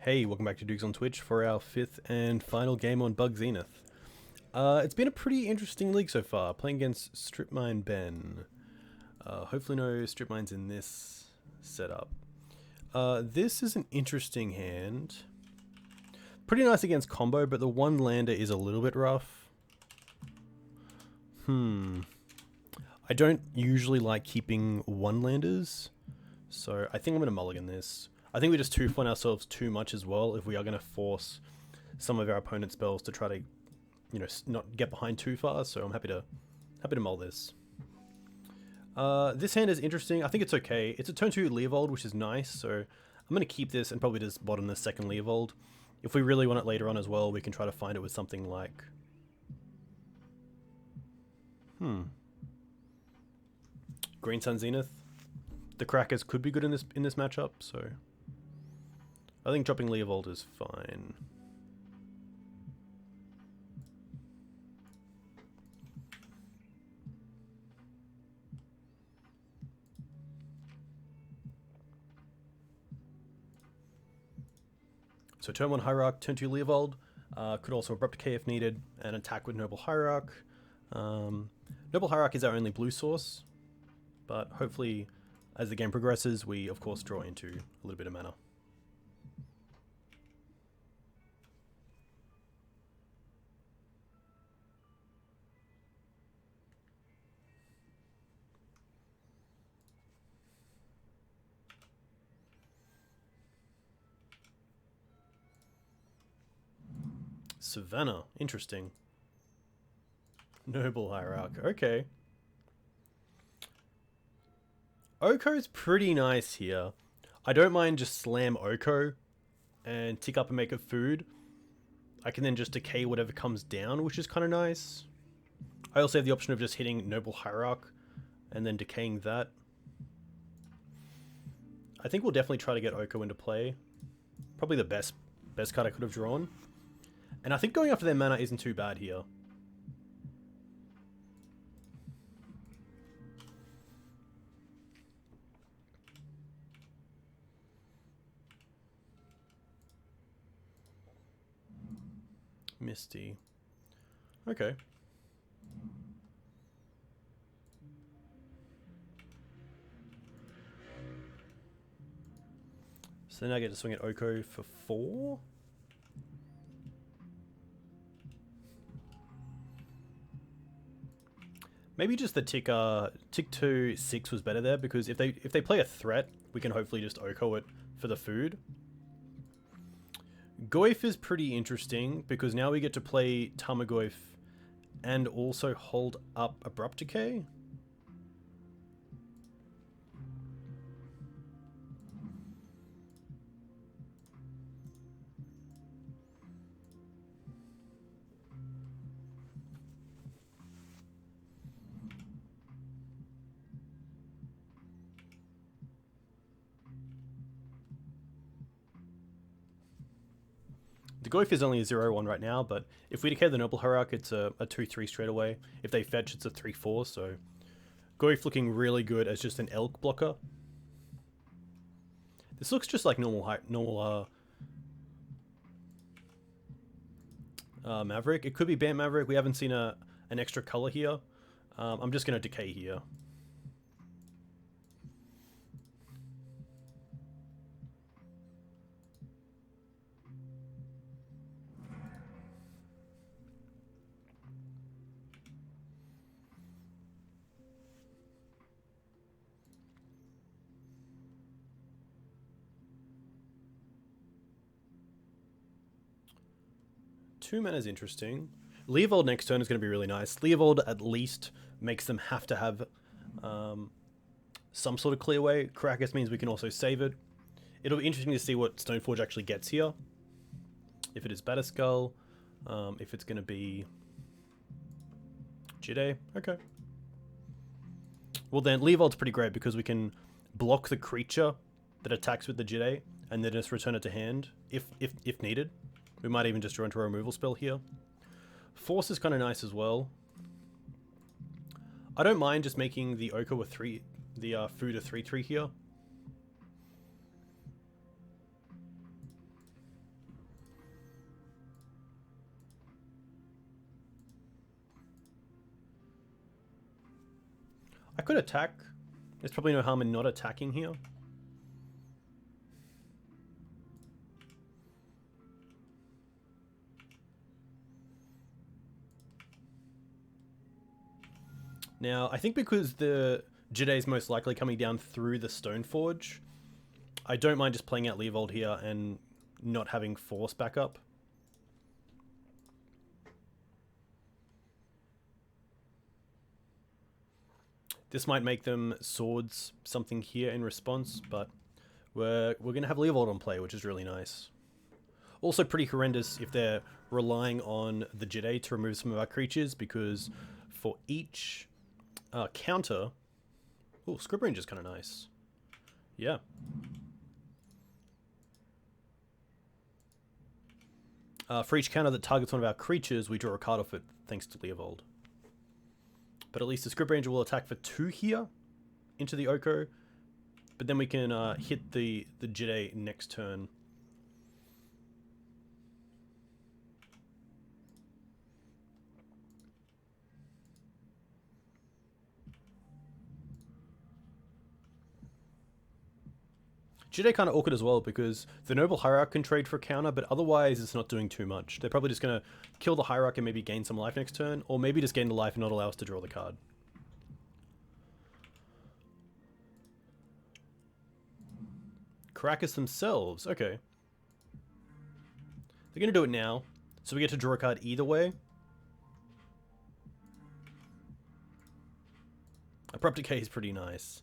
Hey, welcome back to Dukes on Twitch for our fifth and final game on BUG Zenith. It's been a pretty interesting league so far, playing against Strip Mine Ben. Hopefully no Strip Mines in this setup. This is an interesting hand. Pretty nice against combo, but the one lander is a little bit rough. I don't usually like keeping one landers, so I think I'm going to mulligan this. I think we just two-fun ourselves too much as well if we are going to force some of our opponent's spells to try to, you know, not get behind too far. So I'm happy to mull this. This hand is interesting. I think it's okay. It's a turn 2 Leovold, which is nice. So I'm going to keep this and probably just bottom the second Leovold. If we really want it later on as well, we can try to find it with something like... Green Sun Zenith. The Karakas could be good in this matchup, so... I think dropping Leovold is fine. So turn 1 Hierarch, turn 2 Leovold. Could also Abrupt Decay if needed, and attack with Noble Hierarch. Noble Hierarch is our only blue source, but hopefully as the game progresses we of course draw into a little bit of mana. Savannah, interesting. Noble Hierarch, okay. Oko's pretty nice here. I don't mind just slam Oko and tick up and make a food. I can then just decay whatever comes down, which is kind of nice. I also have the option of just hitting Noble Hierarch and then decaying that. I think we'll definitely try to get Oko into play. Probably the best card I could have drawn. And I think going after their mana isn't too bad here. Misty. Okay. So then I get to swing at Oko for 4. Maybe just the tick 2 6 was better there, because if they play a threat, we can hopefully just Oko it for the food. Goyf is pretty interesting because now we get to play Tarmogoyf and also hold up Abrupt Decay. The Goyf is only a 0-1 right now, but if we decay the Noble Hierarch, it's a 2-3 straight away. If they fetch, it's a 3-4, so... Goyf looking really good as just an elk blocker. This looks just like normal Maverick. It could be Bant Maverick. We haven't seen an extra color here. I'm just going to decay here. Two mana is interesting. Leovold next turn is going to be really nice. Leovold at least makes them have to have some sort of clear way. Karakas means we can also save it. It'll be interesting to see what Stoneforge actually gets here. If it is Batterskull, if it's going to be Jide, okay. Well then, Leovold's pretty great because we can block the creature that attacks with the Jide and then just return it to hand if needed. We might even just draw into a removal spell here. Force is kind of nice as well. I don't mind just making the Oko a 3, the food a 3-3 here. I could attack. There's probably no harm in not attacking here. Now, I think because the Jide is most likely coming down through the Stoneforge, I don't mind just playing out Leovold here and not having Force back up. This might make them Swords something here in response, but we're going to have Leovold on play, which is really nice. Also pretty horrendous if they're relying on the Jide to remove some of our creatures, because for each counter... Oh, Script Range is kind of nice. Yeah. For each counter that targets one of our creatures, we draw a card off it thanks to Leovold. But at least the Script Ranger will attack for 2 here into the Oko. But then we can hit the Jide next turn. Jide kind of awkward as well, because the Noble Hierarch can trade for a counter, but otherwise it's not doing too much. They're probably just going to kill the Hierarch and maybe gain some life next turn, or maybe just gain the life and not allow us to draw the card. Karakas themselves, okay. They're going to do it now, so we get to draw a card either way. Abrupt Decay is pretty nice.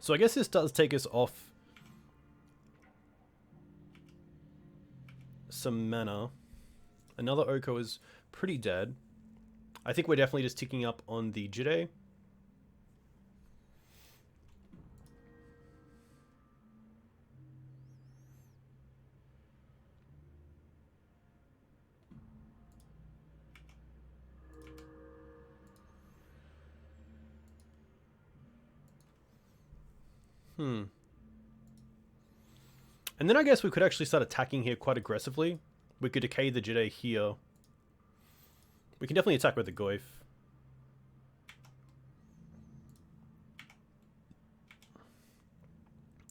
So I guess this does take us off some mana. Another Oko is pretty dead. I think we're definitely just ticking up on the Jide. And then I guess we could actually start attacking here quite aggressively. We could decay the Jide here. We can definitely attack with the Goyf.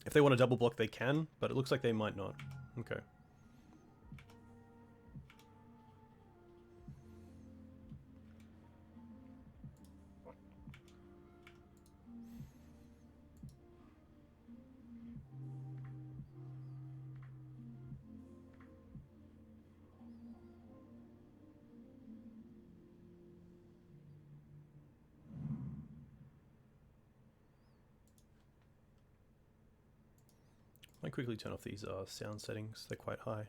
If they want to double block, they can, but it looks like they might not. Okay. I quickly turn off these sound settings, they're quite high.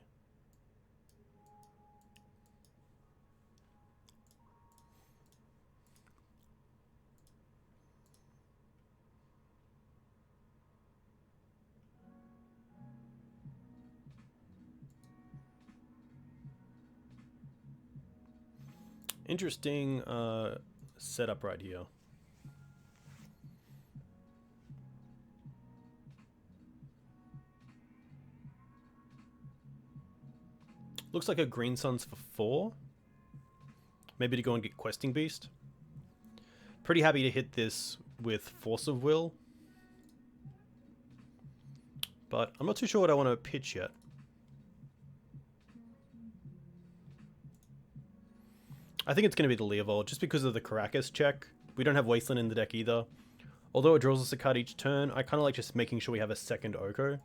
Interesting setup right here. Looks like a Green Suns for 4. Maybe to go and get Questing Beast. Pretty happy to hit this with Force of Will. But I'm not too sure what I want to pitch yet. I think it's going to be the Leovold, just because of the Karakas check. We don't have Wasteland in the deck either. Although it draws us a card each turn, I kind of like just making sure we have a second Oko.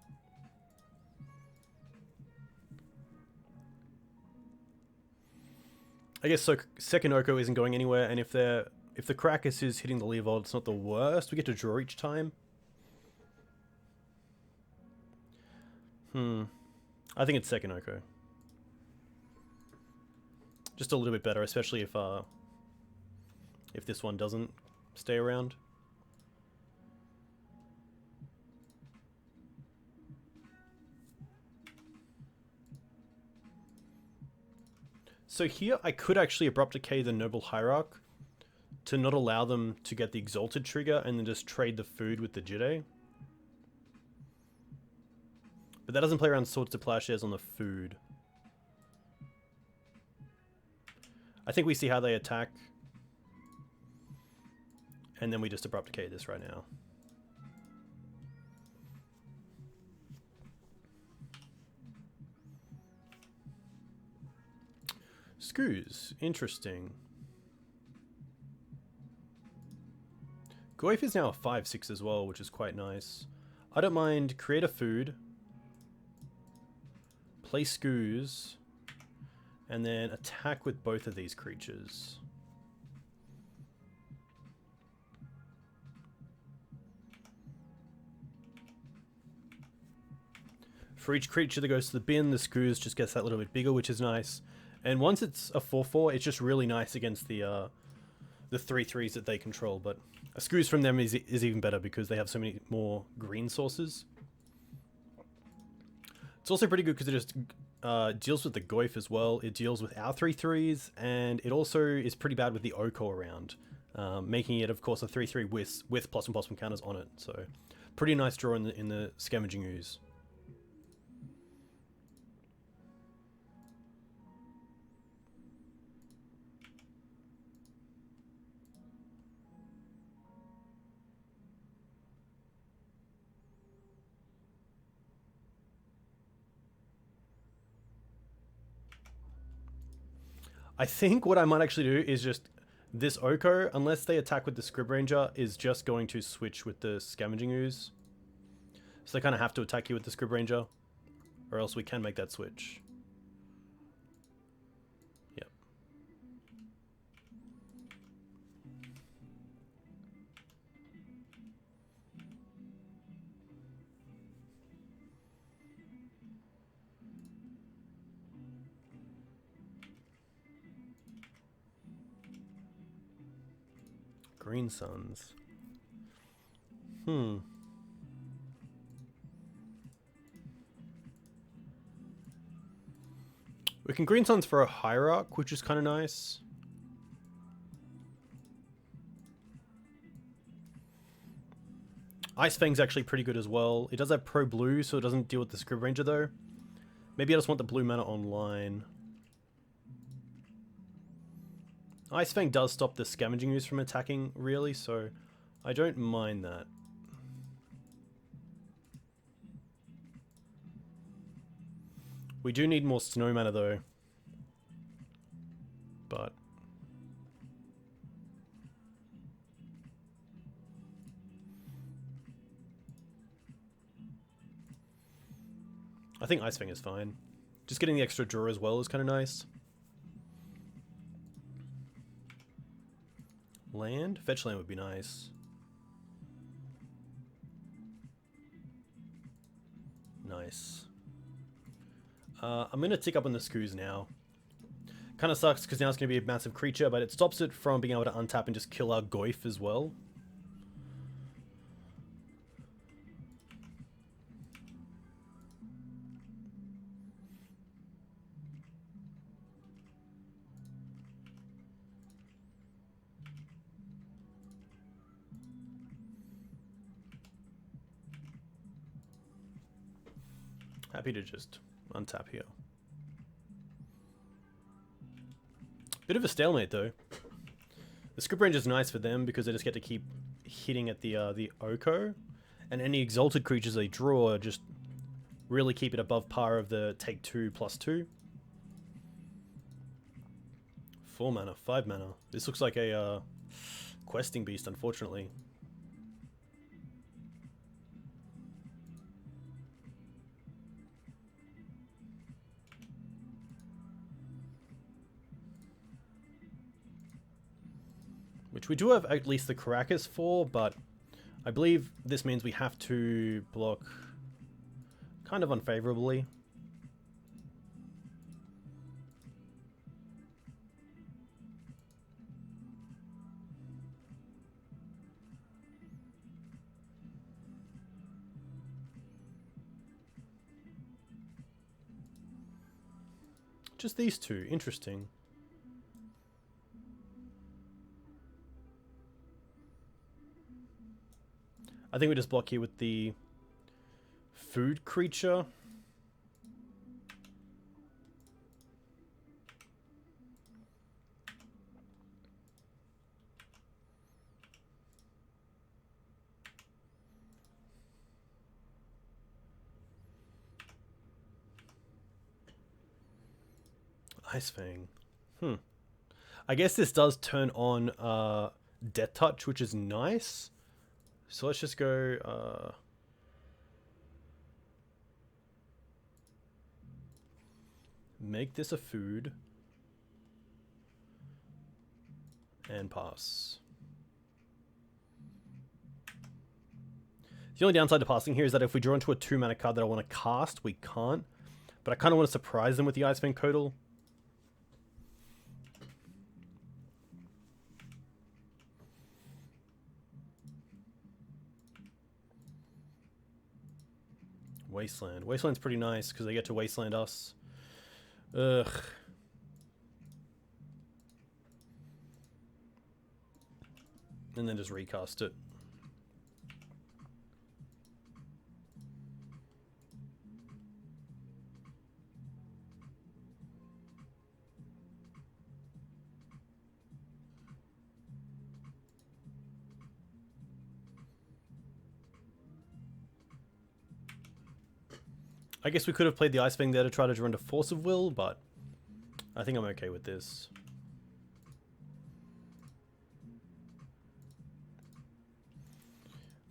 I guess so. Second Oko isn't going anywhere, and if the Karakas is hitting the Leovold, it's not the worst. We get to draw each time. I think it's second Oko. Just a little bit better, especially if this one doesn't stay around. So here I could actually Abrupt Decay the Noble Hierarch to not allow them to get the Exalted trigger and then just trade the food with the Jide. But that doesn't play around Swords to Plowshares on the food. I think we see how they attack. And then we just Abrupt Decay this right now. Screws, interesting. Goyf is now a 5/6 as well, which is quite nice. I don't mind create a food, play Screws, and then attack with both of these creatures. For each creature that goes to the bin, the Screws just gets that little bit bigger, which is nice. And once it's a 4/4, it's just really nice against the 3/3s that they control. But a Screws from them is even better because they have so many more green sources. It's also pretty good because it just deals with the Goyf as well. It deals with our 3/3s, and it also is pretty bad with the Oko around, making it, of course, a 3/3 with +1/+1 counters on it. So pretty nice draw in the Scavenging Ooze. I think what I might actually do is just this Oko, unless they attack with the Scrib Ranger, is just going to switch with the Scavenging Ooze. So they kind of have to attack you with the Scrib Ranger, or else we can make that switch. Yep. Green Suns. We can Green Suns for a Hierarch, which is kind of nice. Ice-Fang's actually pretty good as well. It does have pro blue, so it doesn't deal with the Scrib Ranger though. Maybe I just want the blue mana online. Ice-Fang does stop the Scavenging Ooze from attacking, really, so I don't mind that. We do need more snow mana, though. But I think Ice-Fang is fine. Just getting the extra draw as well is kind of nice. Land? Fetch land would be nice. Nice. I'm going to tick up on the Screws now. Kind of sucks because now it's going to be a massive creature, but it stops it from being able to untap and just kill our Goyf as well. Happy to just untap here. Bit of a stalemate though. The Scrib Ranger is nice for them because they just get to keep hitting at the Oko, and any exalted creatures they draw just really keep it above par of the take 2/2. 4 mana, 5 mana. This looks like a questing beast, unfortunately. Which we do have at least the Karakas for, but I believe this means we have to block kind of unfavorably. Just these two, interesting. I think we just block here with the food creature. Ice-Fang. I guess this does turn on Death Touch, which is nice. So let's just go... make this a food. And pass. The only downside to passing here is that if we draw into a 2-mana card that I want to cast, we can't. But I kind of want to surprise them with the Ice-Fang Coatl. Wasteland. Wasteland's pretty nice because they get to Wasteland us. Ugh. And then just recast it. I guess we could have played the Ice-Fang there to try to draw into Force of Will, but I think I'm okay with this.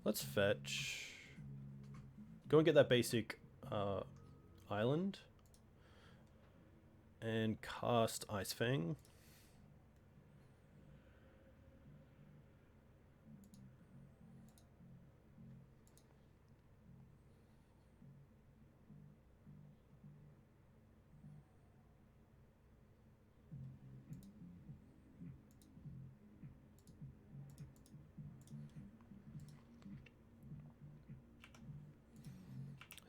Let's fetch. Go and get that basic island. And cast Ice-Fang.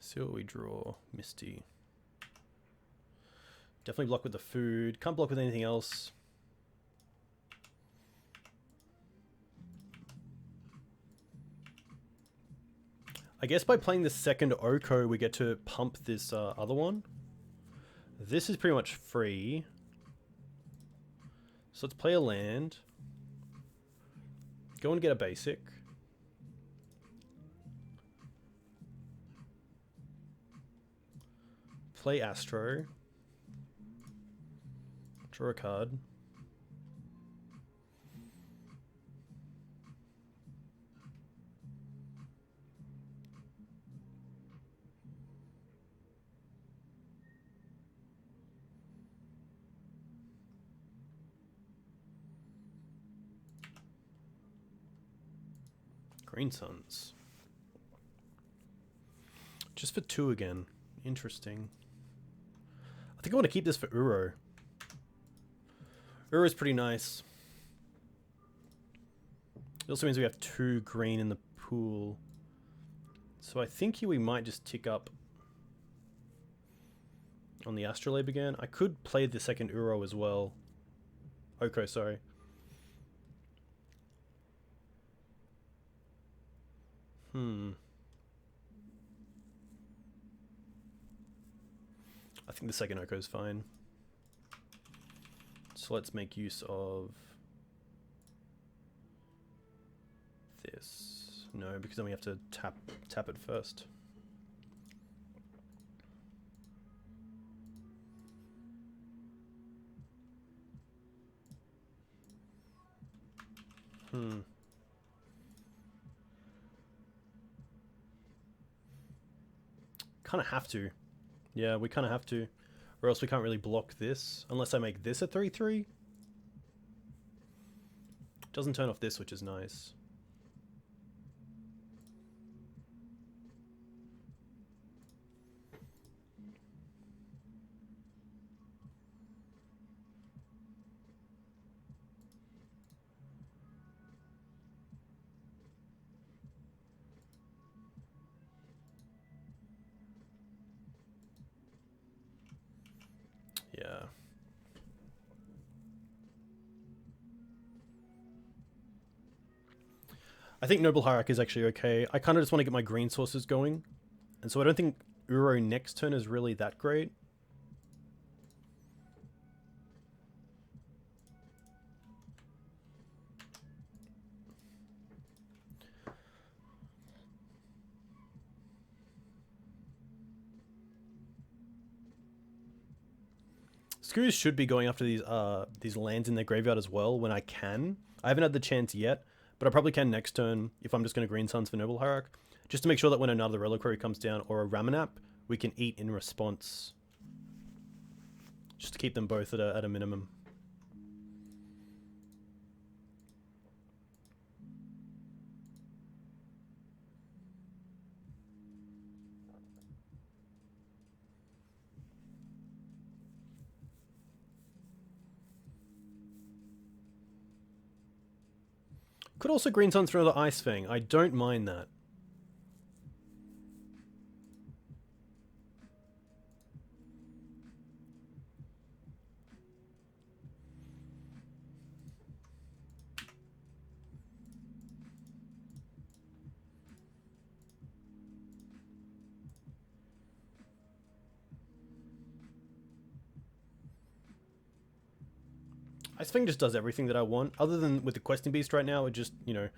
See what we draw. Misty. Definitely block with the food. Can't block with anything else. I guess by playing the second Oko, we get to pump this other one. This is pretty much free. So let's play a land. Go and get a basic. Play Astro. Draw a card. Green Suns. Just for 2 again. Interesting. I think I want to keep this for Uro. Uro is pretty nice. It also means we have 2 green in the pool. So I think here we might just tick up on the Astrolabe again. I could play the second Uro as well. Oko, sorry. I think the second Oko is fine. So let's make use of this. No, because then we have to tap it first. Kind of have to. Yeah, we kind of have to. Or else we can't really block this. Unless I make this a 3/3. Doesn't turn off this, which is nice. Yeah. I think Noble Hierarch is actually okay. I kind of just want to get my green sources going. And so I don't think Uro next turn is really that great. Screws should be going after these lands in their graveyard as well when I can. I haven't had the chance yet, but I probably can next turn if I'm just going to Green Suns for Noble Hierarch, just to make sure that when another Reliquary comes down or a Ramanap, we can eat in response. Just to keep them both at a minimum. Could also Green Suns for another Ice-Fang. I don't mind that. Ice-Fang just does everything that I want. Other than with the Questing Beast right now, it just, you know,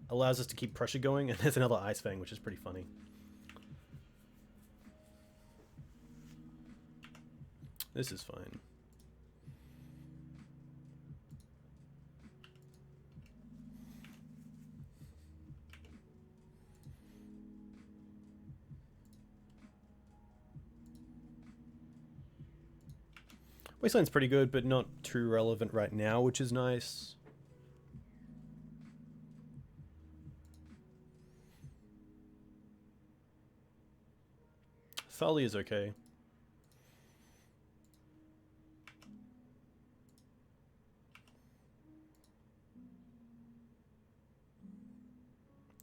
allows us to keep pressure going. And there's another Ice-Fang, which is pretty funny. This is fine. Wasteland's pretty good, but not too relevant right now, which is nice. Thalia is okay.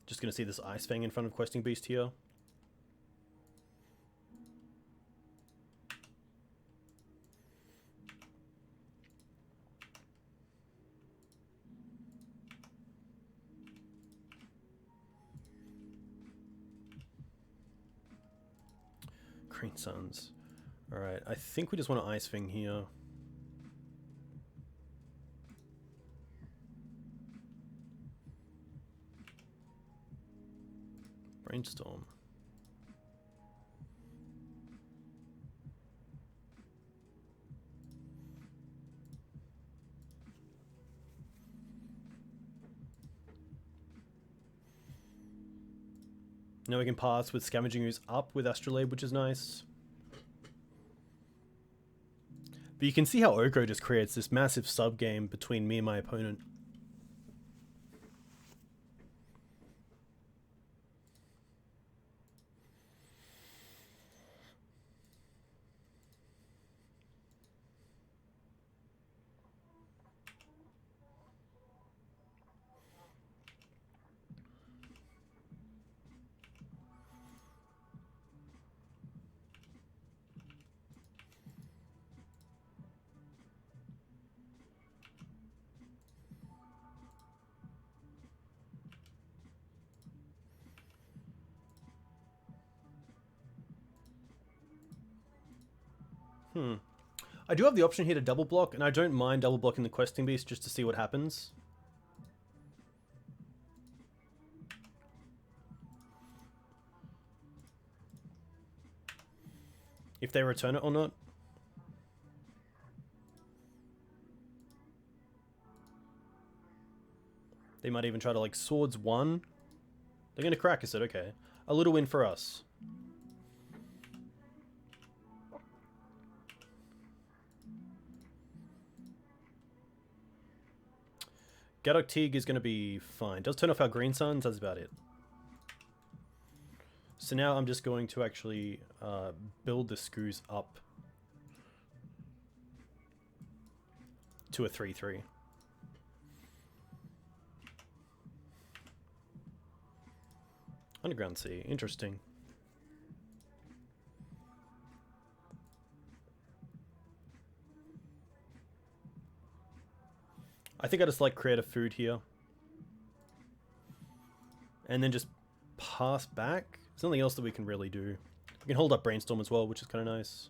Just gonna see this Ice-Fang in front of Questing Beast here. Green Suns. Alright, I think we just want to Ice-Fang here. Brainstorm. Now we can pass with Scavenging Ooze up with Astrolabe, which is nice. But you can see how Oko just creates this massive sub-game between me and my opponent. I do have the option here to double block, and I don't mind double blocking the Questing Beast just to see what happens. If they return it or not. They might even try to, like, Swords 1. They're going to Karakas it, okay. A little win for us. Gadok Teague is going to be fine. Does turn off our Green Suns, that's about it. So now I'm just going to actually build the Screws up to a 3-3. Underground Sea, interesting. I think I just like create a food here. And then just pass back. There's nothing else that we can really do. We can hold up Brainstorm as well, which is kind of nice.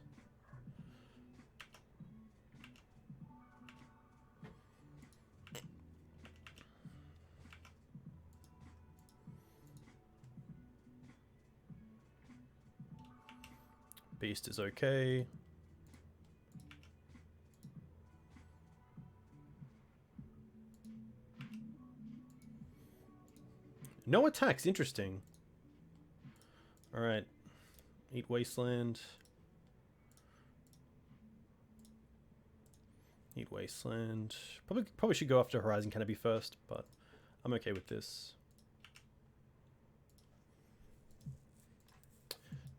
Beast is okay. No attacks, interesting. Alright. Eat Wasteland. Eat Wasteland. Probably should go after Horizon Canopy first, but I'm okay with this.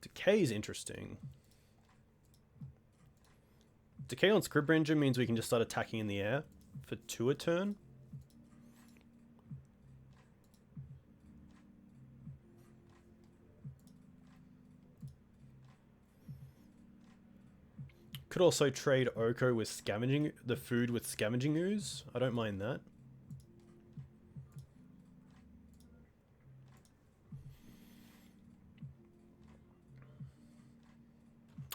Decay is interesting. Decay on Scribranger means we can just start attacking in the air for 2 a turn. Could also trade Oko with Scavenging, the food with Scavenging Ooze. I don't mind that.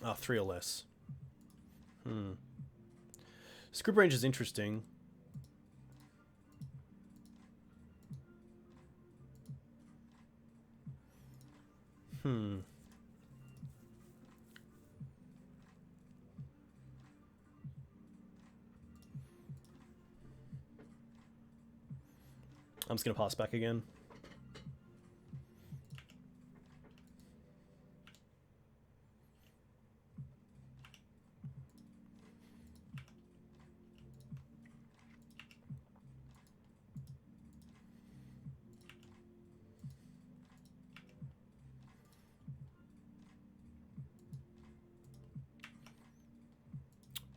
Ah, 3 or less. Script range is interesting. I'm just going to pass back again.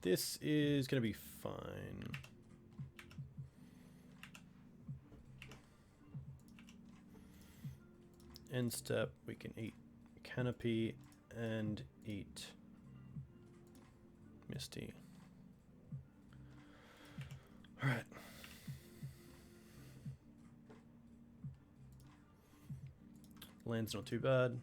This is going to be fine. End step, we can eat Canopy and eat Misty. All right. Land's not too bad.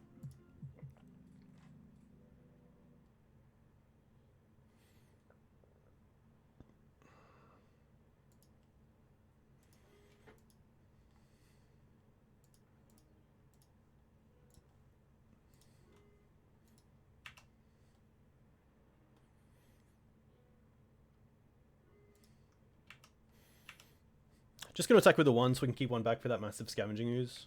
Just going to attack with the 1 so we can keep 1 back for that massive Scavenging Ooze.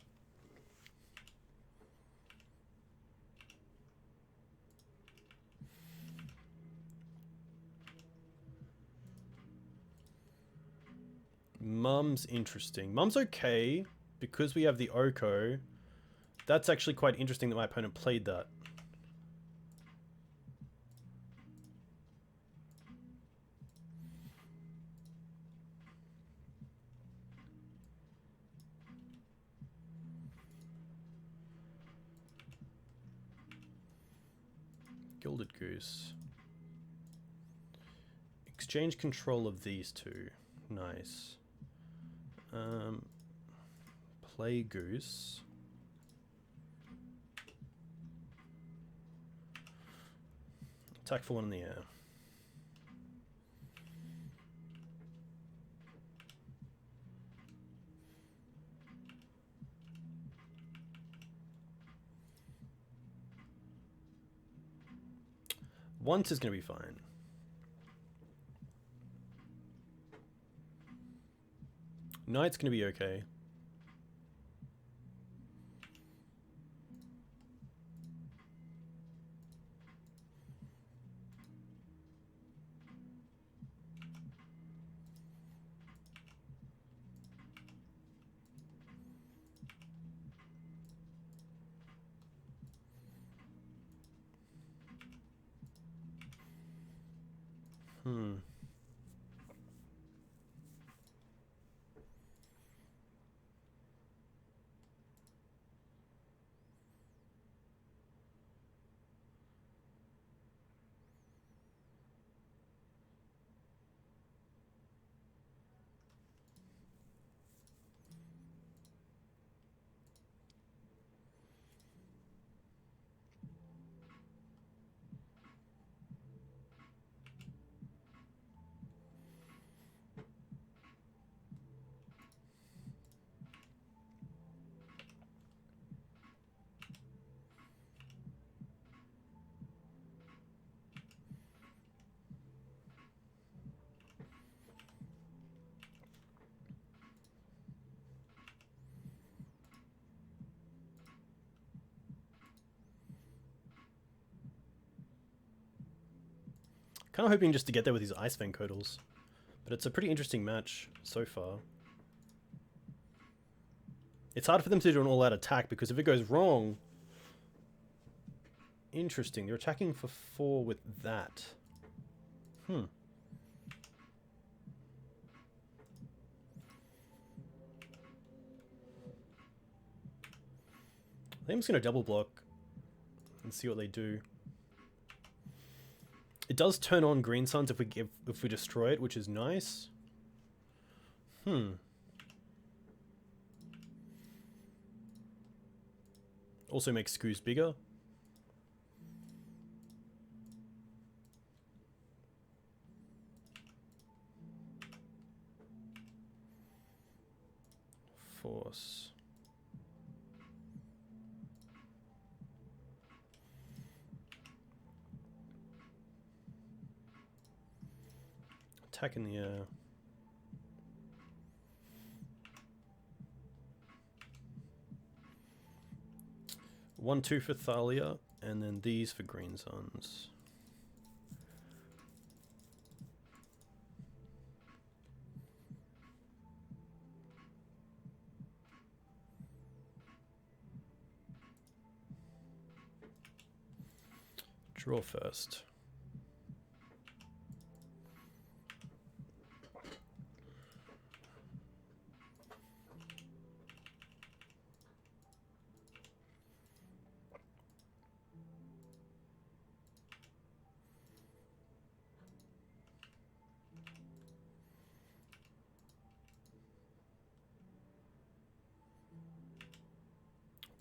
Mum's interesting. Mum's okay because we have the Oko. That's actually quite interesting that my opponent played that. Gilded Goose. Exchange control of these 2. Nice. Play Goose. Attack for 1 in the air. Once is going to be fine. Knight's going to be okay. Kind of hoping just to get there with these Ice-Fang Coatls. But it's a pretty interesting match so far. It's hard for them to do an all-out attack because if it goes wrong... Interesting. They're attacking for 4 with that. I think I'm just going to double block and see what they do. It does turn on Green Suns if we destroy it, which is nice. Also makes Goose bigger. Force. Attack in the air. One, 2 for Thalia, and then these for Green Suns. Draw first.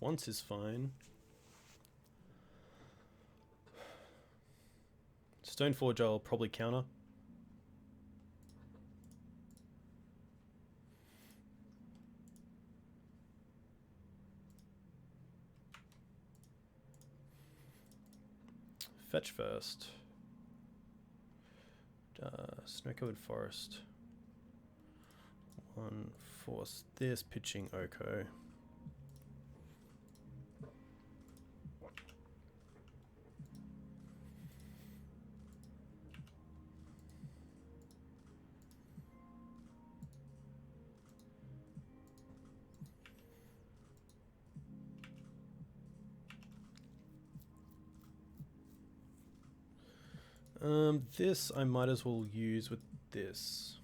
Once is fine. Stoneforge I'll probably counter. Fetch first. Snow-covered forest. 1 force this, pitching Oko. This I might as well use with this.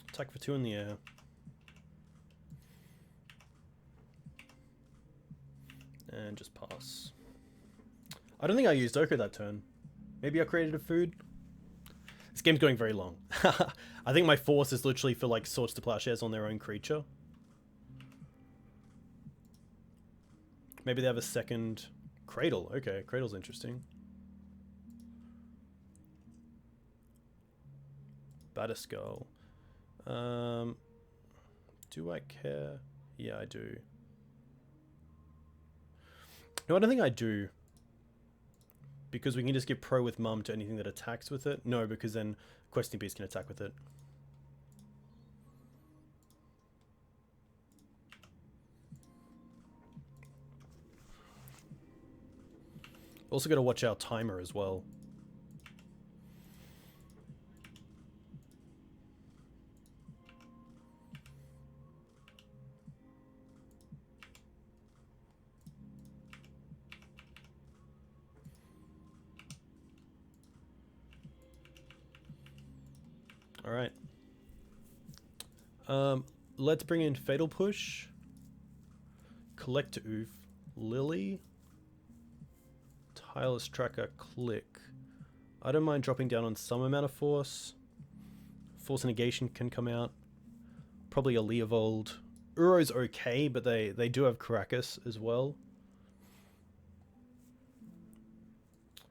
Attack for 2 in the air. And just pass. I don't think I used Oko that turn. Maybe I created a food? This game's going very long. I think my force is literally for like Swords to Plowshares on their own creature. Maybe they have a second Cradle. Okay, Cradle's interesting. Batterskull. Do I care? Yeah, I do. No, I don't think I do. Because we can just give Pro with Mum to anything that attacks with it. No, because then Questing Beast can attack with it. Also got to watch our timer as well. Alright. Let's bring in Fatal Push, Collector Ouphe, Lily, Tireless Tracker, Click. I don't mind dropping down on some amount of Force. Force of Negation can come out. Probably a Leovold. Uro's okay, but they do have Karakas as well.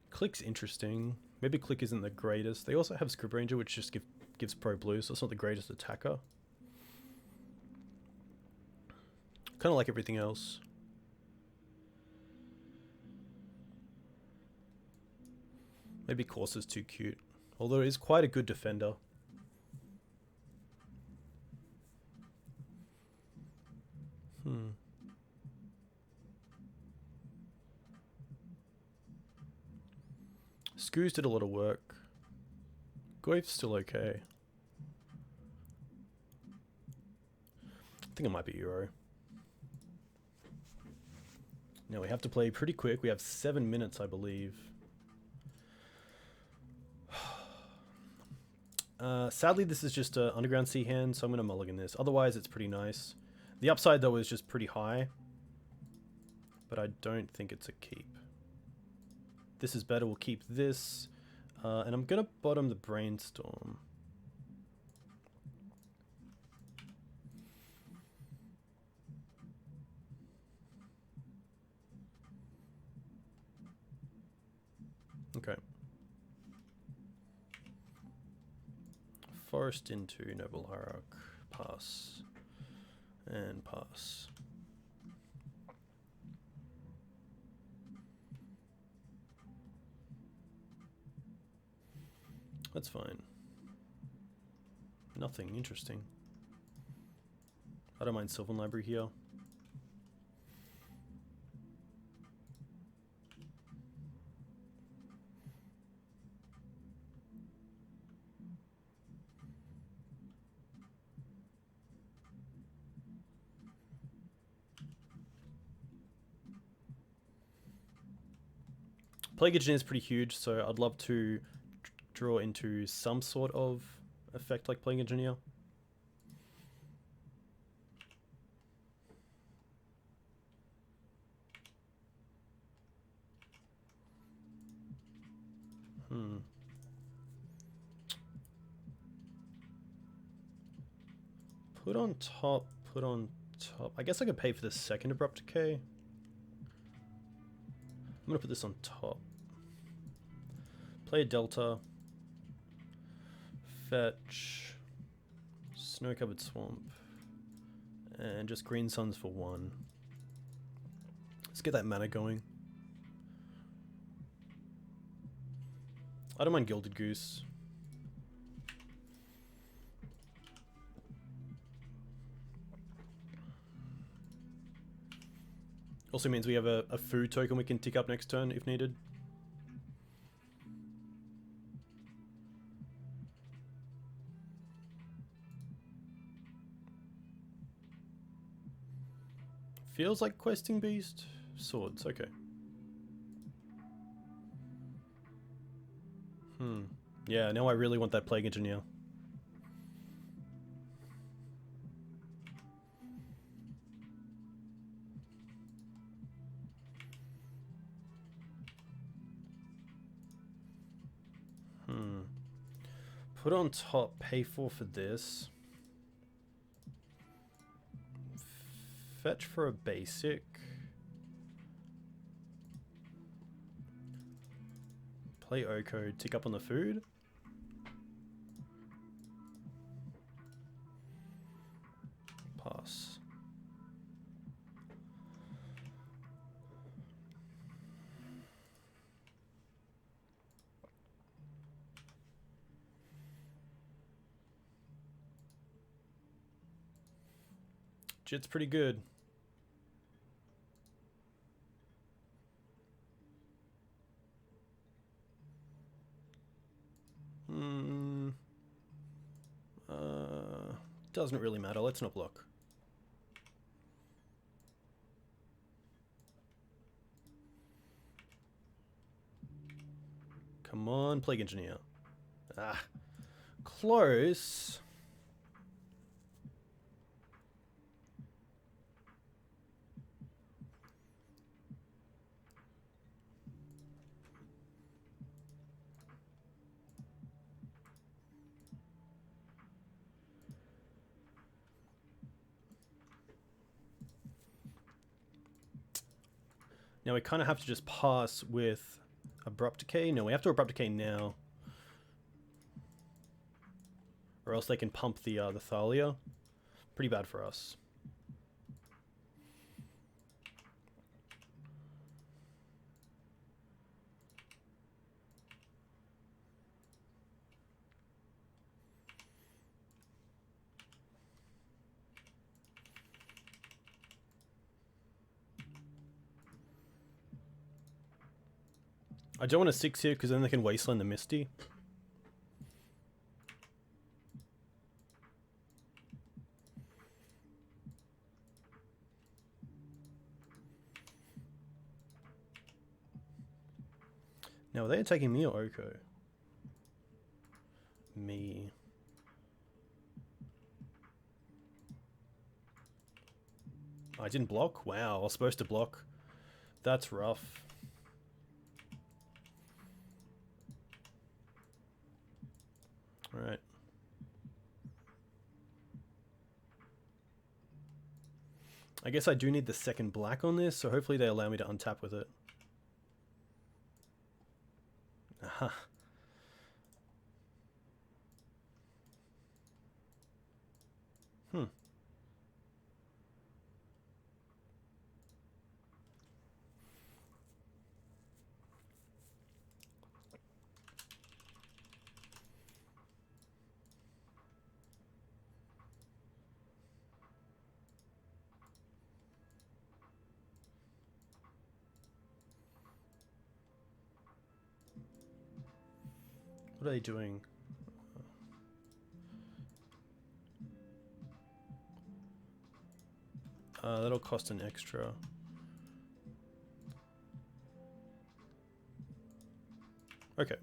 Click's interesting. Maybe Click isn't the greatest. They also have Scrib Ranger, which just gives Pro Blue, so it's not the greatest attacker. Kind of like everything else. Maybe Courser's too cute. Although it is quite a good defender. Scooze did a lot of work. Goyf's still okay. I think it might be Euro. Now we have to play pretty quick. We have 7 minutes, I believe. Sadly, this is just an Underground Sea hand, so I'm going to mulligan this. Otherwise, it's pretty nice. The upside, though, is just pretty high. But I don't think it's a keep. This is better. We'll keep this. And I'm going to bottom the Brainstorm. Okay. Forest into Noble Hierarch. Pass. And pass. That's fine. Nothing interesting. I don't mind Sylvan Library here. Plague Engineer is pretty huge, so I'd love to draw into some sort of effect like Plague Engineer. Put on top, put on top. I guess I could pay for the second Abrupt Decay. I'm gonna put this on top. Play a Delta. Fetch. Snow-covered swamp. And just green suns for 1. Let's get that mana going. I don't mind Gilded Goose. Also means we have a food token we can tick up next turn if needed. Feels like Questing Beast. Swords, okay. Yeah, now I really want that Plague Engineer. Put on top, pay for this. Fetch for a basic. Play Oko, tick up on the food. Pass. Jit's pretty good. Doesn't really matter. Let's not block. Come on, Plague Engineer. Ah, close. Now we kind of have to just pass with Abrupt Decay. No, we have to Abrupt Decay now. Or else they can pump the Thalia. Pretty bad for us. I don't want a 6 here because then they can Wasteland the Misty. Now, are they attacking me or Oko? Me. I didn't block? Wow, I was supposed to block. That's rough. Alright. I guess I do need the second black on this, so hopefully they allow me to untap with it. Aha. Hmm. What are they doing? That'll cost an extra. Okay.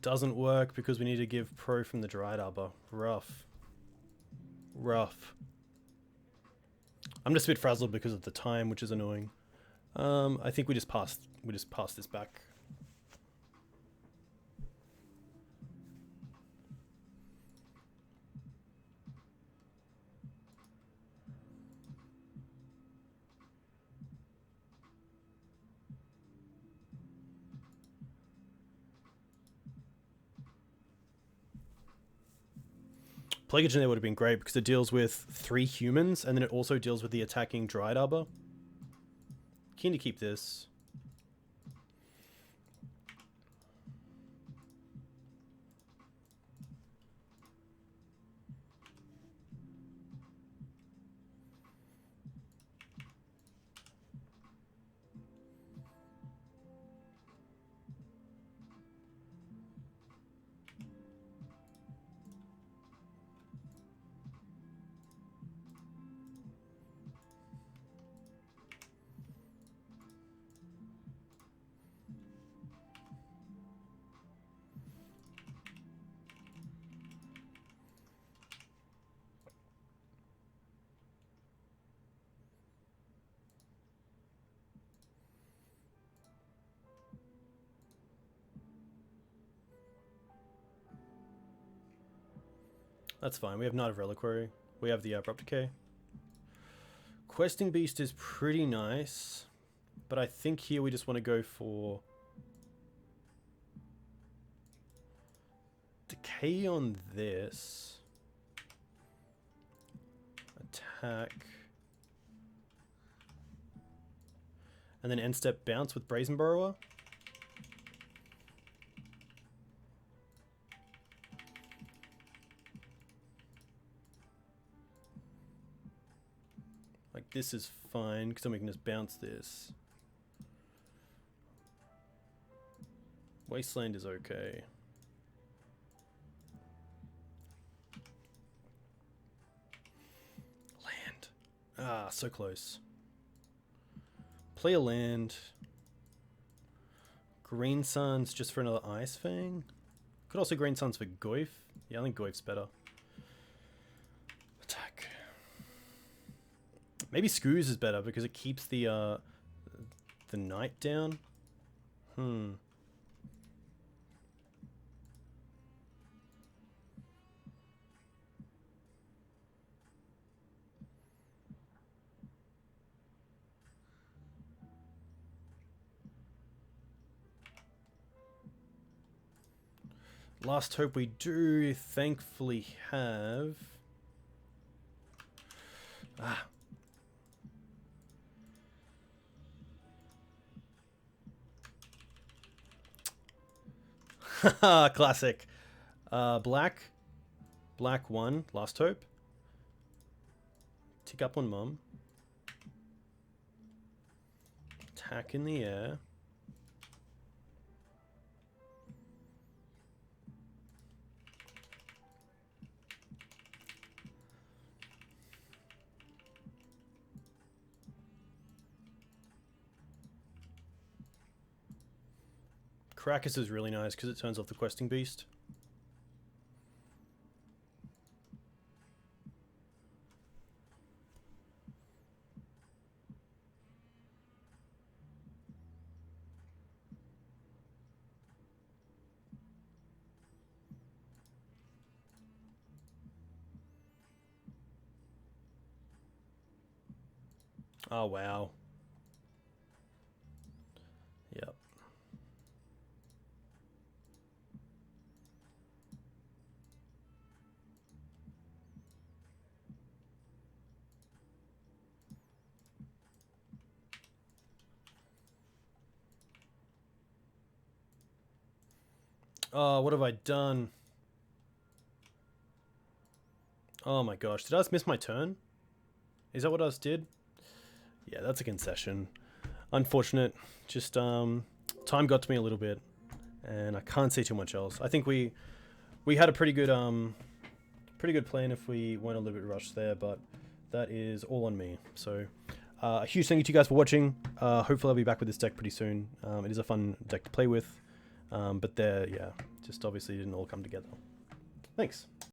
Doesn't work because we need to give pro from the Dryad Arbor. Rough. Rough. I'm just a bit frazzled because of the time, which is annoying. I think we just pass this back. Plague Agent there would have been great because it deals with 3 humans and then it also deals with the attacking Dryad Arbor. Keen to keep this. That's fine. We have Knight of Reliquary. We have the Abrupt Decay. Questing Beast is pretty nice, but I think here we just want to go for Decay on this. Attack. And then end step bounce with Brazen Borrower. Like this is fine because then we can just bounce this. Wasteland is okay. Land. Ah, so close. Play a land. Green Suns just for another Ice-Fang. Could also Green Suns for Goyf. Yeah, I think Goyf's better. Attack. Maybe Scooze is better because it keeps the knight down. Last hope we do thankfully have. Classic. Black 1, Last Hope. Tick up on Mum. Attack in the air. Karakas is really nice because it turns off the questing beast. Oh, wow. Yep. Oh, what have I done? Oh my gosh, did I just miss my turn? Is that what I just did? Yeah, that's a concession. Unfortunate. Just time got to me a little bit, and I can't say too much else. I think we had a pretty good plan if we weren't a little bit rushed there, but that is all on me. So a huge thank you to you guys for watching. Hopefully I'll be back with this deck pretty soon. It is a fun deck to play with, but there, yeah, just obviously didn't all come together. Thanks.